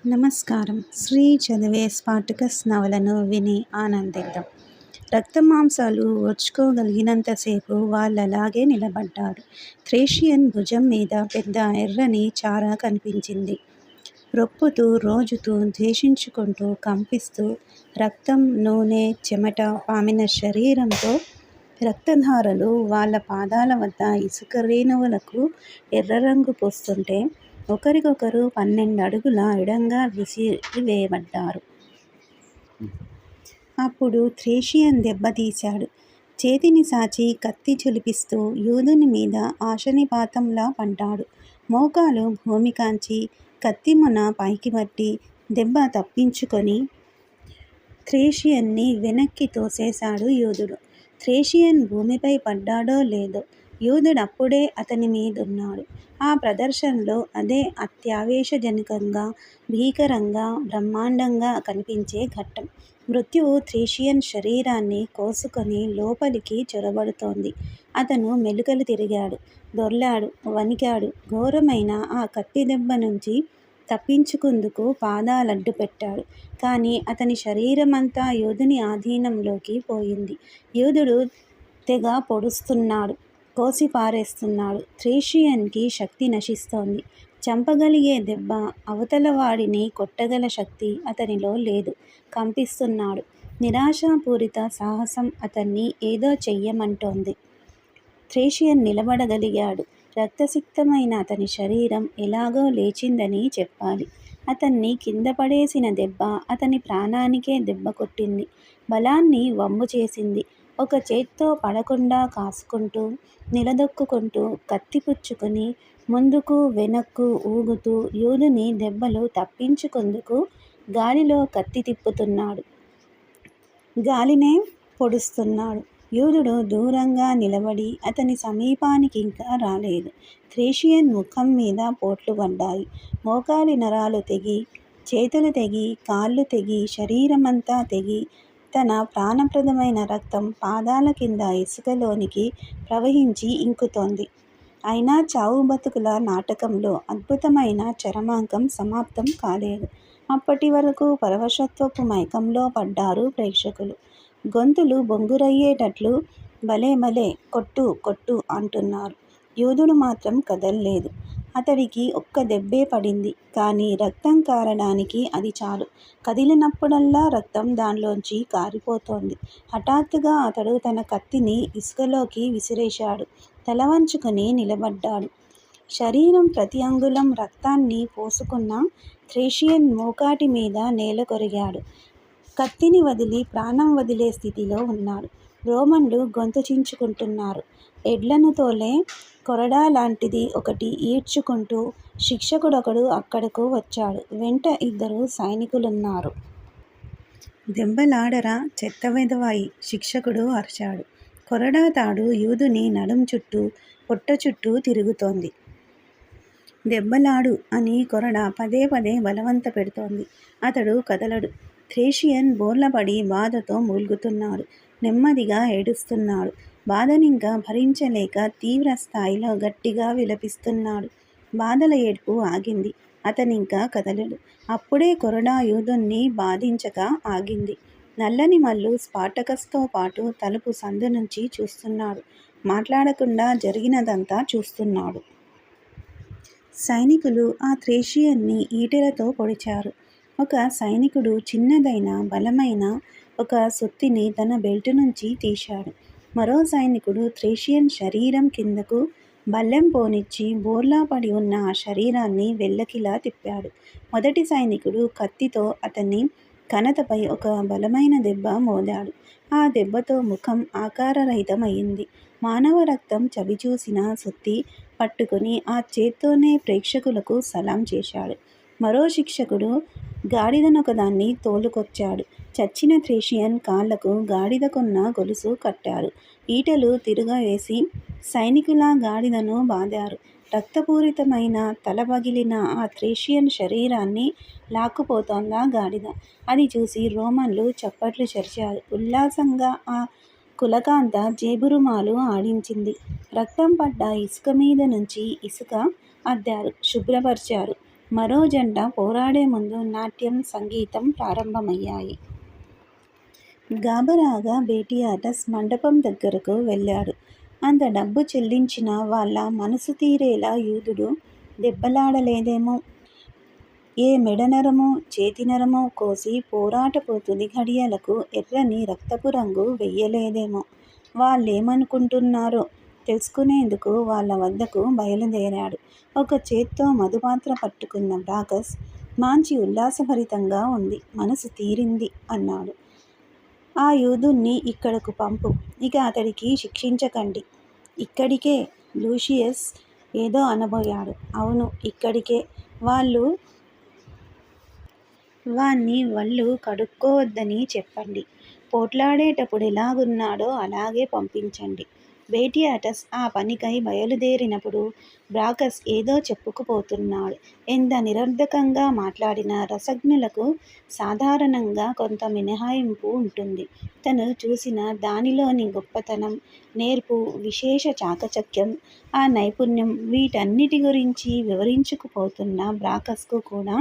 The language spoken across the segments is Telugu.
నమస్కారం. శ్రీ చదివే స్పార్టకస్ నవలను విని ఆనందిద్దాం. రక్తమాంసాలు ఓర్చుకోగలిగినంతసేపు వాళ్ళలాగే నిలబడ్డాడు. థ్రేషియన్ భుజం మీద పెద్ద ఎర్రని చార కనిపించింది. రొప్పుతూ, రోజుతూ, ద్వేషించుకుంటూ, కంపిస్తూ, రక్తం, నూనె, చెమట పామిన శరీరంతో రక్తధారలు వాళ్ళ పాదాల వద్ద ఇసుక రేణువులకు ఎర్రరంగు పూస్తుంటే ఒకరికొకరు 12 అడుగుల ఎడంగా విసిరివేయబడ్డారు. అప్పుడు థ్రేషియన్ దెబ్బతీశాడు. చేతిని సాచి కత్తి ఝుళిపిస్తూ యూదుని మీద ఆశనిపాతంలా పడ్డాడు. మోకాలు భూమికాంచి కత్తిమొన పైకి పట్టి దెబ్బ తప్పించుకొని థ్రేషియన్ని వెనక్కి తోసేశాడు యూదుడు. థ్రేషియన్ భూమిపై పడ్డాడో లేదో, యూదుడప్పుడే అతని మీదున్నాడు. ఆ ప్రదర్శనలో అదే అత్యావేశజనకంగా, భీకరంగా, బ్రహ్మాండంగా కనిపించే ఘట్టం. మృత్యువు థ్రేషియన్ శరీరాన్ని కోసుకొని లోపలికి చొరబడుతోంది. అతను మెలికలు తిరిగాడు, దొర్లాడు, వణికాడు. ఘోరమైన ఆ కత్తిదెబ్బ నుంచి తప్పించుకుందుకు పాదాలడ్డుపెట్టాడు. కానీ అతని శరీరమంతా యూదుని ఆధీనంలోకి పోయింది. యూదుడు తెగ పొడుస్తున్నాడు, కోసిపారేస్తున్నాడు. థ్రేషియన్కి శక్తి నశిస్తోంది. చంపగలిగే దెబ్బ, అవతలవాడిని కొట్టగల శక్తి అతనిలో లేదు. కంపిస్తున్నాడు. నిరాశాపూరిత సాహసం అతన్ని ఏదో చెయ్యమంటోంది. థ్రేషియన్ నిలబడగలిగాడు. రక్తసిక్తమైన అతని శరీరం ఎలాగో లేచిందని చెప్పాలి. అతన్ని కిందపడేసిన దెబ్బ అతని ప్రాణానికే దెబ్బ కొట్టింది. బలాన్ని వమ్ము చేసింది. ఒక చేత్తో పడకుండా కాసుకుంటూ, నిలదొక్కుకుంటూ, కత్తి పుచ్చుకుని ముందుకు వెనక్కు ఊగుతూ యూదుని దెబ్బలు తప్పించుకుందుకు గాలిలో కత్తి తిప్పుతున్నాడు. గాలినే పొడుస్తున్నాడు. యూదుడు దూరంగా నిలబడి అతని సమీపానికింకా రాలేదు. థ్రేషియన్ ముఖం మీద పోట్లు పడ్డాయి. మోకాలి నరాలు తెగి, చేతులు తెగి, కాళ్ళు తెగి, శరీరమంతా తెగి, తన ప్రాణప్రదమైన రక్తం పాదాల కింద ఇసుకలోనికి ప్రవహించి ఇంకుతోంది. అయినా చావు బతుకుల నాటకంలో అద్భుతమైన చరమాంకం సమాప్తం కాలేదు. అప్పటి వరకు పరవశత్వపు మైకంలో పడ్డారు ప్రేక్షకులు. గొంతులు బొంగురయ్యేటట్లు భలే భలే, కొట్టు కొట్టు అంటున్నారు. యూదుడు మాత్రం కదల్లేదు. అతడికి ఒక్క దెబ్బే పడింది. కానీ రక్తం కారడానికి అది చాలు. కదిలినప్పుడల్లా రక్తం దానిలోంచి కారిపోతోంది. హఠాత్తుగా అతడు తన కత్తిని ఇసుకలోకి విసిరేశాడు. తలవంచుకుని నిలబడ్డాడు. శరీరం ప్రతి అంగుళం రక్తాన్ని పోసుకున్న థ్రేషియన్ మోకాటి మీద నేల కొరిగాడు. కత్తిని వదిలి ప్రాణం వదిలే స్థితిలో ఉన్నాడు. రోమన్లు గొంతు చించుకుంటున్నారు. ఎడ్లను తోలే కొరడా లాంటిది ఒకటి ఈడ్చుకుంటూ శిక్షకుడొకడు అక్కడకు వచ్చాడు. వెంట 2 సైనికులున్నారు. దెబ్బలాడరా చెత్త వెధవాయి, శిక్షకుడు అరిచాడు. కొరడా తాడు యూదుని నడుం చుట్టూ, పొట్ట చుట్టూ తిరుగుతోంది. దెబ్బలాడు అని కొరడా పదే పదే బలవంత పెడుతోంది. అతడు కదలడు. థ్రేషియన్ బోర్లపడి బాధతో మూల్గుతున్నాడు. నెమ్మదిగా ఏడుస్తున్నాడు. బాధనింకా భరించలేక తీవ్ర స్థాయిలో గట్టిగా విలపిస్తున్నాడు. బాధల ఏడ్పు ఆగింది. అతనింకా కదలడు. అప్పుడే కొరడా యూదున్ని బాధించక ఆగింది. నల్లని మల్లు స్పార్టకస్తో పాటు తలుపు సందు నుంచి చూస్తున్నాడు. మాట్లాడకుండా జరిగినదంతా చూస్తున్నాడు. సైనికులు ఆ థ్రేషియన్ని ఈటెలతో పొడిచారు. ఒక సైనికుడు చిన్నదైన బలమైన ఒక సుత్తిని తన బెల్టు నుంచి తీశాడు. మరో సైనికుడు థ్రేషియన్ శరీరం కిందకు బల్లెం పోనిచ్చి బోర్లా పడి ఉన్న ఆ శరీరాన్ని వెల్లకిలా తిప్పాడు. మొదటి సైనికుడు కత్తితో అతని కణతపై ఒక బలమైన దెబ్బ మోదాడు. ఆ దెబ్బతో ముఖం ఆకారరహితమయింది. మానవ రక్తం చవిచూసిన సుత్తి పట్టుకుని ఆ చేత్తోనే ప్రేక్షకులకు సలాం చేశాడు. మరో శిక్షకుడు గాడిదనొకదాన్ని తోలుకొచ్చాడు. చచ్చిన థ్రేషియన్ కాళ్లకు గాడిదకున్న గొలుసు కట్టారు. ఈటెలు తిరగవేసి సైనికుల గాడిదను బాదారు. రక్తపూరితమైన తల పగిలిన ఆ థ్రేషియన్ శరీరాన్ని లాక్కుపోతోందా గాడిద. అది చూసి రోమన్లు చప్పట్లు చరిచారు. ఉల్లాసంగా ఆ కులకాంత జేబురుమాలు ఆడించింది. రక్తం పడ్డ ఇసుక మీద నుంచి ఇసుక అద్దారు, శుభ్రపరిచారు. మరో జంట పోరాడే ముందు నాట్యం, సంగీతం ప్రారంభమయ్యాయి. గాబరాగా బేటియాటస్ మండపం దగ్గరకు వెళ్ళాడు. అంత డబ్బు చెల్లించిన వాళ్ళ మనసు తీరేలా యూదుడు దెబ్బలాడలేదేమో! ఏ మెడనరమో చేతినరమో కోసి పోరాటపు తుది ఘడియలకు ఎర్రని రక్తపు రంగు వెయ్యలేదేమో! వాళ్ళేమనుకుంటున్నారో తెలుసుకునేందుకు వాళ్ళ వద్దకు బయలుదేరాడు. ఒక చేత్తో మధుపాత్ర పట్టుకున్న బ్రాకస్, మాంచి ఉల్లాసభరితంగా ఉంది, మనసు తీరింది అన్నాడు. ఆ యూదుణ్ణి ఇక్కడకు పంపు, ఇక అతడికి శిక్షించకండి. ఇక్కడికే? లూషియస్ ఏదో అనబోయాడు. అవును, ఇక్కడికే. వాణ్ణి వళ్ళు కడుక్కోవద్దని చెప్పండి. పోట్లాడేటప్పుడెలాగున్నాడో అలాగే పంపించండి. బేటియాటస్ ఆ పనికై బయలుదేరినప్పుడు బ్రాకస్ ఏదో చెప్పుకుపోతున్నాడు. ఎంత నిరర్ధకంగా మాట్లాడినా రసజ్ఞులకు సాధారణంగా కొంత మినహాయింపు ఉంటుంది. తను చూసిన దానిలోని గొప్పతనం, నేర్పు, విశేష చాకచక్యం, ఆ నైపుణ్యం, వీటన్నిటి గురించి వివరించుకుపోతున్న బ్రాకస్కు కూడా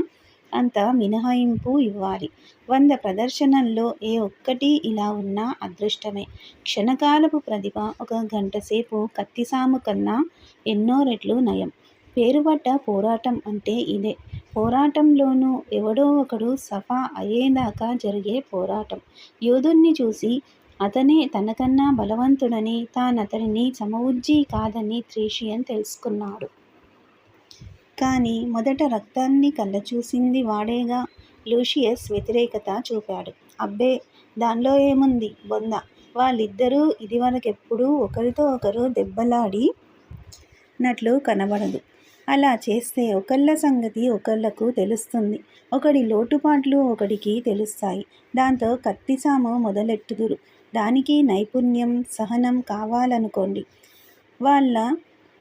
అంత మినహాయింపు ఇవ్వాలి. 100 ప్రదర్శనల్లో ఏ ఒక్కటి ఇలా ఉన్నా అదృష్టమే. క్షణకాలపు ప్రతిభ ఒక గంటసేపు కత్తిసాము కన్నా ఎన్నో రెట్లు నయం. పేరుపడ్డ పోరాటం అంటే ఇదే. పోరాటంలోనూ ఎవడో ఒకడు సఫా అయ్యేదాకా జరిగే పోరాటం. యూదుణ్ణి చూసి అతనే తనకన్నా బలవంతుడని, తానతడిని సమవుజ్జీ కాదని థ్రేషియన్ తెలుసుకున్నాడు. కానీ మొదట రక్తాన్ని కళ్ళచూసింది వాడేగా! లూషియస్ వ్యతిరేకత చూపాడు. అబ్బే, దాన్లో ఏముంది బొంద! వాళ్ళిద్దరూ ఇదివరకెప్పుడూ ఒకరితో ఒకరు దెబ్బలాడి నట్లు కనబడదు. అలా చేస్తే ఒకళ్ళ సంగతి ఒకళ్ళకు తెలుస్తుంది. ఒకడి లోటుపాట్లు ఒకడికి తెలుస్తాయి. దాంతో కత్తిసాము మొదలెట్టుదురు. దానికి నైపుణ్యం, సహనం కావాలనుకోండి. వాళ్ళ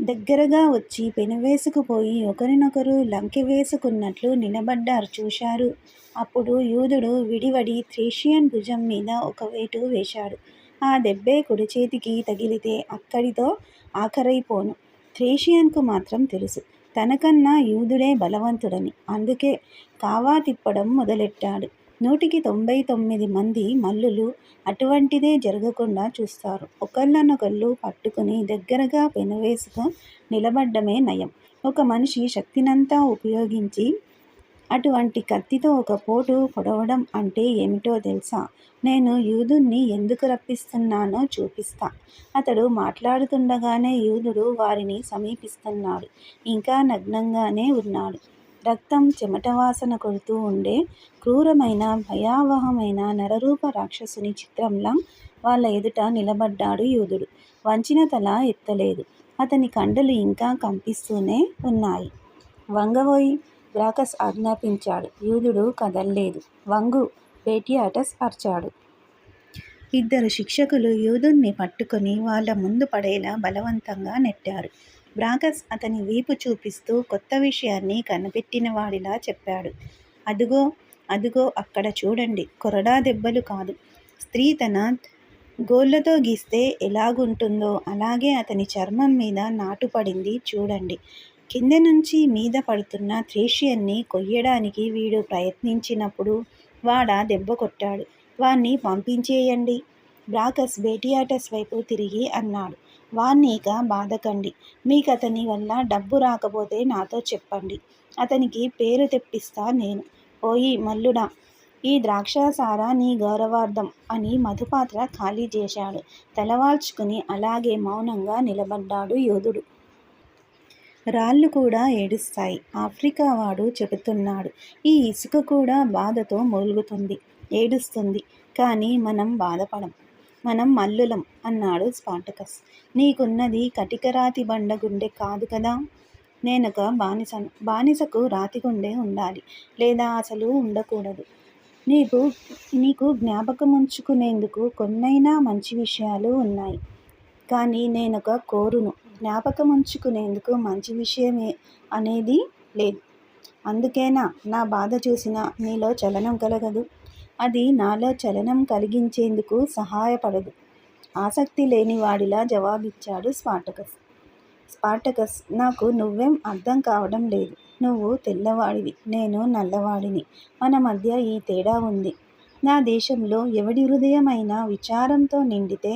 దగ్గరగా వచ్చి పెనవేసుకుపోయి ఒకరినొకరు లంకెవేసుకున్నట్లు నిలబడ్డారు చూశారు. అప్పుడు యూదుడు విడివడి థ్రేషియన్ భుజం మీద ఒక వేటు వేశాడు. ఆ దెబ్బే కుడిచేతికి తగిలితే అక్కడితో ఆఖరైపోను. థ్రేషియన్కు మాత్రం తెలుసు, తనకన్నా యూదుడే బలవంతుడని. అందుకే కావా తిప్పడం మొదలెట్టాడు. 199 మంది మల్లులు అటువంటిదే జరగకుండా చూస్తారు. ఒకళ్ళనొకళ్ళు పట్టుకుని దగ్గరగా పెనవేసుకు నిలబడ్డమే నయం. ఒక మనిషి శక్తినంతా ఉపయోగించి అటువంటి కత్తితో ఒక పోటు పొడవడం అంటే ఏమిటో తెలుసా? నేను యూదుణ్ణి ఎందుకు రప్పిస్తున్నానో చూపిస్తా. అతడు మాట్లాడుతుండగానే యూదుడు వారిని సమీపిస్తున్నాడు. ఇంకా నగ్నంగానే ఉన్నాడు. రక్తం, చెమట వాసన కొడుతూ ఉండే క్రూరమైన, భయావహమైన నరరూప రాక్షసుని చిత్రంలా వాళ్ళ ఎదుట నిలబడ్డాడు యూదుడు. వంచిన తల ఎత్తలేదు. అతని కండలు ఇంకా కంపిస్తూనే ఉన్నాయి. వంగవోయ్! బ్రాకస్ ఆజ్ఞాపించాడు. యూదుడు కదల్లేదు. వంగు! బేటియాటస్ అరిచాడు. ఇద్దరు శిక్షకులు యూదుణ్ణి పట్టుకుని వాళ్ళ ముందు పడేలా బలవంతంగా నెట్టారు. బ్రాకస్ అతని వీపు చూపిస్తూ కొత్త విషయాన్ని కనిపెట్టినవాడిలా చెప్పాడు. అదుగో, అదుగో అక్కడ చూడండి. కొరడా దెబ్బలు కాదు. స్త్రీ తన గోళ్లతో గీస్తే ఎలాగుంటుందో అలాగే అతని చర్మం మీద నాటుపడింది చూడండి. కింద నుంచి మీద పడుతున్న థ్రేషియన్ని కొయ్యడానికి వీడు ప్రయత్నించినప్పుడు వాడా దెబ్బ కొట్టాడు. వాణ్ణి పంపించేయండి. బ్రాకస్ బేటియాటస్ వైపు తిరిగి అన్నాడు. వాణ్ణి ఇక బాధకండి. మీకతని వల్ల డబ్బు రాకపోతే నాతో చెప్పండి. అతనికి పేరు తెప్పిస్తా నేను. ఓయి మల్లుడా, ఈ ద్రాక్షాసారా నీ గౌరవార్థం అని మధుపాత్ర ఖాళీ చేశాడు. తలవాల్చుకుని అలాగే మౌనంగా నిలబడ్డాడు యూదుడు. రాళ్ళు కూడా ఏడుస్తాయి. ఆఫ్రికా వాడు చెబుతున్నాడు. ఈ ఇసుక కూడా బాధతో మూలుగుతుంది, ఏడుస్తుంది. కానీ మనం బాధపడం. మనం మల్లులం అన్నాడు స్పార్టకస్. నీకున్నది కటికరాతి బండ గుండె కాదు కదా! నేనొక బానిసను. బానిసకు రాతిగుండె ఉండాలి, లేదా అసలు ఉండకూడదు. నీకు జ్ఞాపకముంచుకునేందుకు కొన్నైనా మంచి విషయాలు ఉన్నాయి. కానీ నేనొక కోరును. జ్ఞాపకముంచుకునేందుకు మంచి విషయమే అనేది లేదు. అందుకేనా నా బాధ చూసినా నీలో చలనం కలగదు? అది నాలో చలనం కలిగించేందుకు సహాయపడదు. ఆసక్తి లేనివాడిలా జవాబిచ్చాడు స్పార్టకస్. స్పార్టకస్, నాకు నువ్వేం అర్థం కావడం లేదు. నువ్వు తెల్లవాడివి, నేను నల్లవాడిని. మన మధ్య ఈ తేడా ఉంది. నా దేశంలో ఎవడి హృదయమైనా విచారంతో నిండితే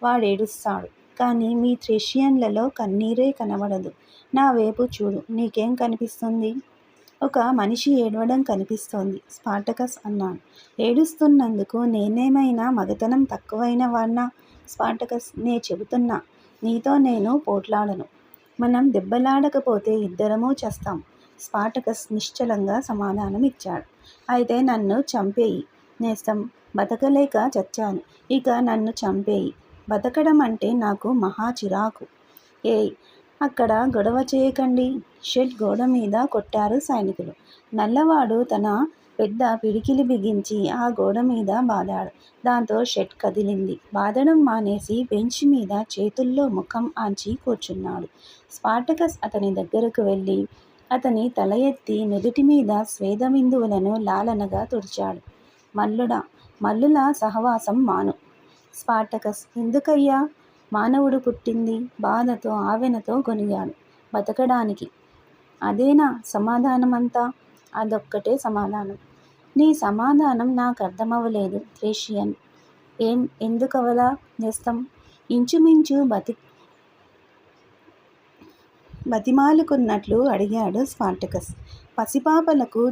వాడేడుస్తాడు. కానీ మీ థ్రేషియన్లలో కన్నీరే కనబడదు. నా వైపు చూడు, నీకేం కనిపిస్తుంది? ఒక మనిషి ఏడవడం కనిపిస్తోంది, స్పార్టకస్ అన్నాడు. ఏడుస్తున్నందుకు నేనేమైనా మగతనం తక్కువైన వాడ్నా? స్పార్టకస్, నే చెబుతున్నా, నీతో నేను పోట్లాడను. మనం దెబ్బలాడకపోతే ఇద్దరమూ చస్తాం. స్పార్టకస్ నిశ్చలంగా సమాధానం ఇచ్చాడు. అయితే నన్ను చంపేయి నేస్తం, బతకలేక చచ్చాను, ఇక నన్ను చంపేయి. బతకడం అంటే నాకు మహా చిరాకు. ఏయ్, అక్కడ గొడవ చేయకండి, షెడ్ గోడ మీద కొట్టారు సైనికులు. నల్లవాడు తన పెద్ద పిడికిలి బిగించి ఆ గోడ మీద బాదాడు. దాంతో షెడ్ కదిలింది. బాదడం మానేసి బెంచ్ మీద చేతుల్లో ముఖం ఆంచి కూర్చున్నాడు. స్పార్టకస్ అతని దగ్గరకు వెళ్ళి అతని తల ఎత్తి నుదుటి మీద స్వేదబిందువులను లాలనగా తుడిచాడు. మల్లుడా, మల్లుల సహవాసం మాను. స్పార్టకస్, ఎందుకయ్యా? మానవుడు పుట్టింది బాధతో, ఆవెనతో గొనిగాడు. బతకడానికి. అదేనా సమాధానమంతా? అదొక్కటే సమాధానం. నీ సమాధానం నాకర్థమవలేదు థ్రేషియన్. ఎందుకవలా నేస్తం? ఇంచుమించు బతిమాలుకున్నట్లు అడిగాడు స్పార్టకస్. పసిపాపలకు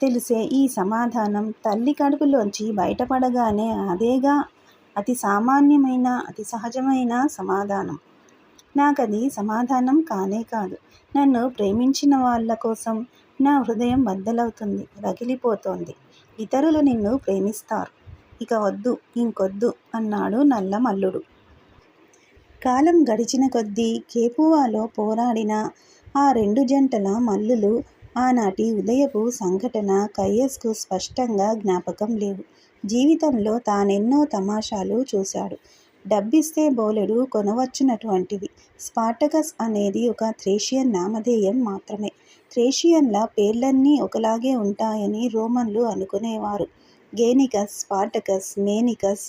తెలిసే ఈ సమాధానం తల్లి కడుపులోంచి బయటపడగానే అదేగా అతి సామాన్యమైన, అతి సహజమైన సమాధానం. నాకది సమాధానం కానే కాదు. నన్ను ప్రేమించిన వాళ్ళ కోసం నా హృదయం బద్దలవుతుంది, రగిలిపోతోంది. ఇతరులు నిన్ను ప్రేమిస్తారు. ఇక వద్దు, ఇంకొద్దు అన్నాడు నల్ల మల్లుడు. కాలం గడిచిన కొద్దీ కేపువాలో పోరాడిన ఆ రెండు జంటల మల్లులు ఆనాటి ఉదయపు సంఘటన కయ్యస్కు స్పష్టంగా జ్ఞాపకం లేవు. జీవితంలో తానెన్నో తమాషాలు చూశాడు. డబ్బిస్తే బోలెడు కొనవచ్చునటువంటివి. స్పార్టకస్ అనేది ఒక థ్రేషియన్ నామధేయం మాత్రమే. థ్రేషియన్ల పేర్లన్నీ ఒకలాగే ఉంటాయని రోమన్లు అనుకునేవారు. గేనికస్, స్పార్టకస్, మేనికస్,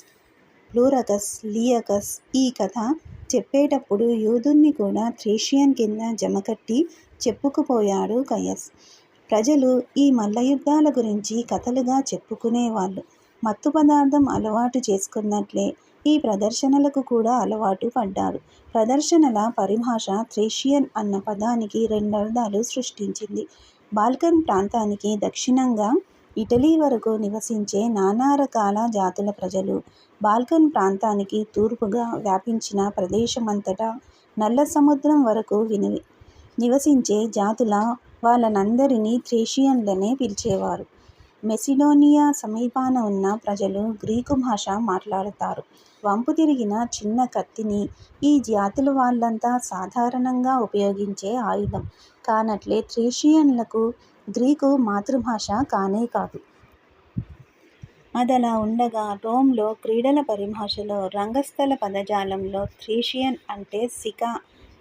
ప్లూరకస్, లియకస్. ఈ కథ చెప్పేటప్పుడు యూదుణ్ణి కూడా థ్రేషియన్ కింద జమకట్టి చెప్పుకుపోయాడు కయస్. ప్రజలు ఈ మల్లయుద్ధాల గురించి కథలుగా చెప్పుకునేవాళ్ళు. మత్తు పదార్థం అలవాటు చేసుకున్నట్లే ఈ ప్రదర్శనలకు కూడా అలవాటు పడ్డారు. ప్రదర్శనల పరిభాష థ్రేషియన్ అన్న పదానికి రెండర్థాలు సృష్టించింది. బాల్కన్ ప్రాంతానికి దక్షిణంగా ఇటలీ వరకు నివసించే నానా రకాల జాతుల ప్రజలు, బాల్కన్ ప్రాంతానికి తూర్పుగా వ్యాపించిన ప్రదేశమంతటా నల్ల సముద్రం వరకు నివసించే జాతుల వాళ్ళనందరినీ థ్రేషియన్లనే పిలిచేవారు. మెసిడోనియా సమీపాన ఉన్న ప్రజలు గ్రీకు భాష మాట్లాడతారు. వంపు తిరిగిన చిన్న కత్తిని ఈ జాతుల వాళ్ళంతా సాధారణంగా ఉపయోగించే ఆయుధం. కానట్లే థ్రేషియన్లకు గ్రీకు మాతృభాష కానే కాదు. అదలా ఉండగా రోమ్లో క్రీడల పరిభాషలో, రంగస్థల పదజాలంలో థ్రేషియన్ అంటే సికా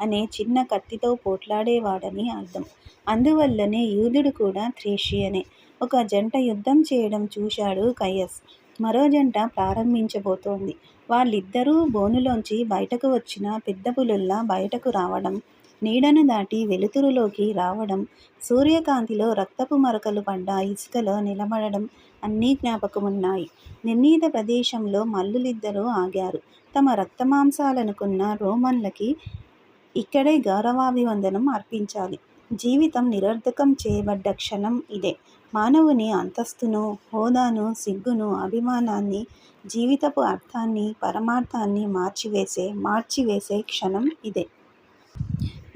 అనే చిన్న కత్తితో పోట్లాడేవాడని అర్థం. అందువల్లనే యూదుడు కూడా థ్రేషియనే. ఒక జంట యుద్ధం చేయడం చూశాడు కయస్. మరో జంట ప్రారంభించబోతోంది. వాళ్ళిద్దరూ బోనులోంచి బయటకు వచ్చిన పెద్ద పులుల్లా బయటకు రావడం, నీడను దాటి వెలుతురులోకి రావడం, సూర్యకాంతిలో రక్తపు మరకలు పడ్డ ఇసుకలో నిలబడడం అన్నీ జ్ఞాపకమున్నాయి. నిర్ణీత ప్రదేశంలో మల్లులిద్దరూ ఆగారు. తమ రక్తమాంసాలనుకున్న రోమన్లకి ఇక్కడే గౌరవాభివందనం అర్పించాలి. జీవితం నిరర్థకం చేయబడ్డ క్షణం ఇదే. మానవుని అంతస్తును, హోదాను, సిగ్గును, అభిమానాన్ని, జీవితపు అర్థాన్ని, పరమార్థాన్ని మార్చివేసే క్షణం ఇదే.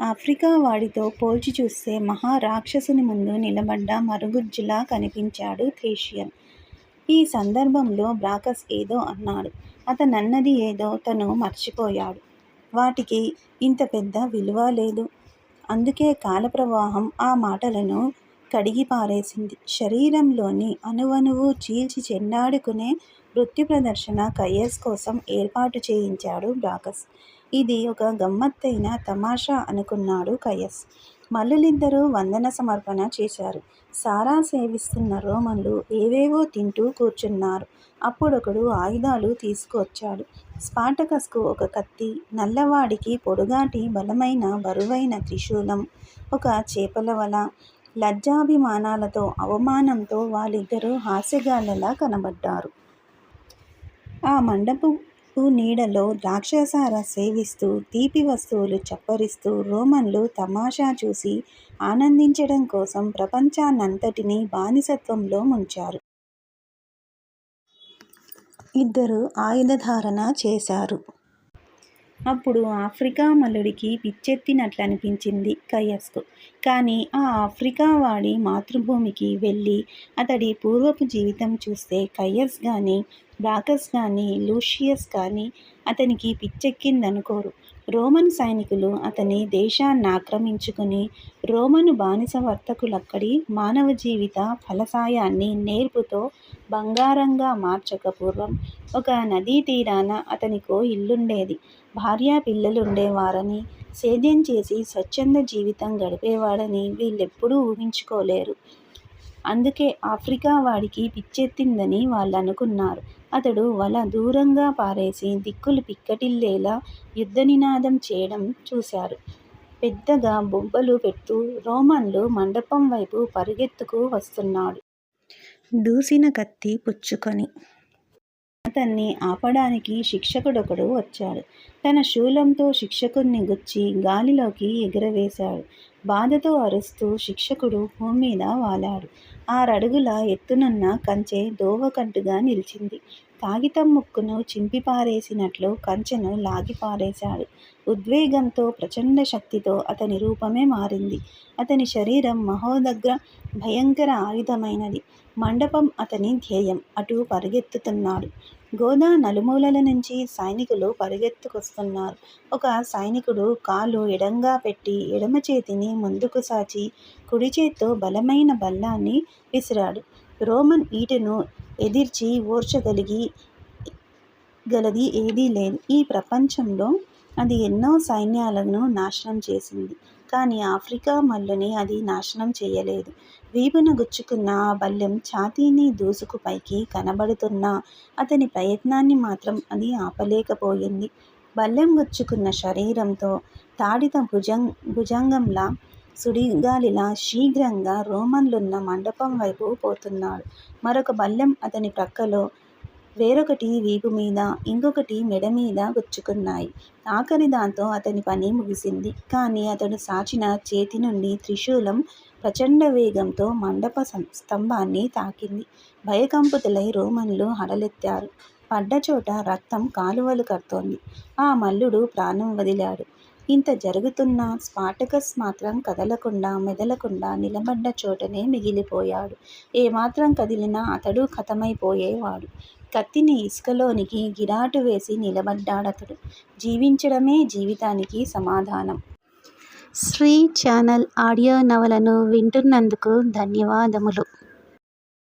ఆఫ్రికా వాడితో పోల్చి చూస్తే మహారాక్షసుని ముందు నిలబడ్డ మరుగుజ్జులా కనిపించాడు థ్రేషియన్. ఈ సందర్భంలో బ్రాకస్ ఏదో అన్నాడు. అతనన్నది ఏదో తను మర్చిపోయాడు. వాటికి ఇంత పెద్ద విలువ లేదు. అందుకే కాలప్రవాహం ఆ మాటలను కడిగి పారేసింది. శరీరంలోని అణువణువు చీల్చి చెండాడుకునే నృత్య ప్రదర్శన కయస్ కోసం ఏర్పాటు చేయించాడు బ్రాకస్. ఇది ఒక గమ్మత్తైన తమాషా అనుకున్నాడు కయస్. మల్లులిద్దరూ వందన సమర్పణ చేశారు. సారా సేవిస్తున్న రోమన్లు ఏవేవో తింటూ కూర్చున్నారు. అప్పుడొకడు ఆయుధాలు తీసుకువచ్చాడు. స్పార్టకస్కు ఒక కత్తి, నల్లవాడికి పొడుగాటి బలమైన బరువైన త్రిశూలం, ఒక చేపల వల. లజ్జాభిమానాలతో, అవమానంతో వాళ్ళిద్దరూ హాస్యగాళ్ళలా కనబడ్డారు. ఆ మండపపు నీడలో ద్రాక్షాసార సేవిస్తూ, తీపి వస్తువులు చప్పరిస్తూ రోమన్లు తమాషా చూసి ఆనందించడం కోసం ప్రపంచాన్నంతటినీ బానిసత్వంలో ముంచారు. ఇద్దరూ ఆయుధధారణ చేశారు. అప్పుడు ఆఫ్రికా మల్లుడికి పిచ్చెత్తినట్లనిపించింది కయస్కు. కానీ ఆ ఆఫ్రికా వాడి మాతృభూమికి వెళ్ళి అతడి పూర్వపు జీవితం చూస్తే కయస్ గానీ, బ్రాకస్ గానీ, లూషియస్ కానీ అతనికి పిచ్చెక్కిందనుకోరు. రోమన్ సైనికులు అతని దేశాన్నాక్రమించుకుని రోమను బానిస వర్తకులక్కడి మానవ జీవిత ఫలసాయాన్ని నేర్పుతో బంగారంగా మార్చక పూర్వం ఒక నదీ తీరాన అతనికో ఇల్లుండేది. భార్యా పిల్లలుండేవారని, సేద్యం చేసి స్వచ్ఛంద జీవితం గడిపేవాడని వీళ్ళెప్పుడూ ఊహించుకోలేరు. అందుకే ఆఫ్రికా వాడికి పిచ్చెత్తిందని వాళ్ళనుకున్నారు. అతడు వల దూరంగా పారేసి దిక్కులు పిక్కటిల్లేలా యుద్ధనినాదం చేయడం చూశారు. పెద్దగా బొబ్బలు పెడ్తూ రోమన్లు మండపం వైపు పరుగెత్తుకు వస్తున్నాడు. దూసిన కత్తి పుచ్చుకొని. అతన్ని ఆపడానికి శిక్షకుడొకడు వచ్చాడు. తన శూలంతో శిక్షకుణ్ణి గుచ్చి గాలిలోకి ఎగురవేశాడు. బాధతో అరుస్తూ శిక్షకుడు భూమ్మీద వాలాడు. 6 అడుగుల ఎత్తునున్న కంచె దోవకడ్డుగా నిలిచింది. కాగితం ముక్కను చింపిపారేసినట్లు కంచెను లాగిపారేశాడు. ఉద్వేగంతో, ప్రచండ శక్తితో అతని రూపమే మారింది. అతని శరీరం మహోదగ్ర భయంకర ఆయుధమైనది. మండపం అతని ధ్యేయం. అటు పరుగెత్తుతున్నాడు. గోదా నలుమూలల నుంచి సైనికులు పరుగెత్తుకొస్తున్నారు. ఒక సైనికుడు కాలు ఎడంగా పెట్టి ఎడమ చేతిని ముందుకు సాచి కుడిచేత్తో బలమైన బల్లాన్ని విసిరాడు. రోమన్ ఈటెను ఎదిర్చి ఓర్చగలది ఏదీ లేదు. ఈ ప్రపంచంలో అది ఎన్నో సైన్యాలను నాశనం చేసింది. కానీ ఆఫ్రికా మల్లుని అది నాశనం చెయ్యలేదు. వీపున గుచ్చుకున్న ఆ బల్లెం ఛాతీని దూసుకు పైకి కనబడుతున్నా అతని ప్రయత్నాన్ని మాత్రం అది ఆపలేకపోయింది. బల్లెం గుచ్చుకున్న శరీరంతో తాడిత భుజంగంలా, సుడిగాలిలా శీఘ్రంగా రోమన్లున్న మండపం వైపు పోతున్నాడు. మరొక బల్లెం అతని ప్రక్కలో, వేరొకటి వీపుమీద, ఇంకొకటి మెడమీద గుచ్చుకున్నాయి. ఆఖరి దాంతో అతని పని ముగిసింది. కానీ అతడు సాచిన చేతి నుండి త్రిశూలం ప్రచండ వేగంతో మండప స్తంభాన్ని తాకింది. భయకంపితులై రోమన్లు హడలెత్తారు. పడ్డచోట రక్తం కాలువలు కడుతోంది. ఆ మల్లుడు ప్రాణం వదిలాడు. ఇంత జరుగుతున్నా స్పార్టకస్ మాత్రం కదలకుండా, మెదలకుండా నిలబడ్డ చోటనే మిగిలిపోయాడు. ఏమాత్రం కదిలినా అతడూ ఖతమైపోయేవాడు. కత్తిని ఇసుకలోనికి గిరాటు వేసి నిలబడ్డాడతడు. జీవించడమే జీవితానికి సమాధానం. శ్రీ ఛానల్ ఆడియో నవలను వింటున్నందుకు ధన్యవాదములు.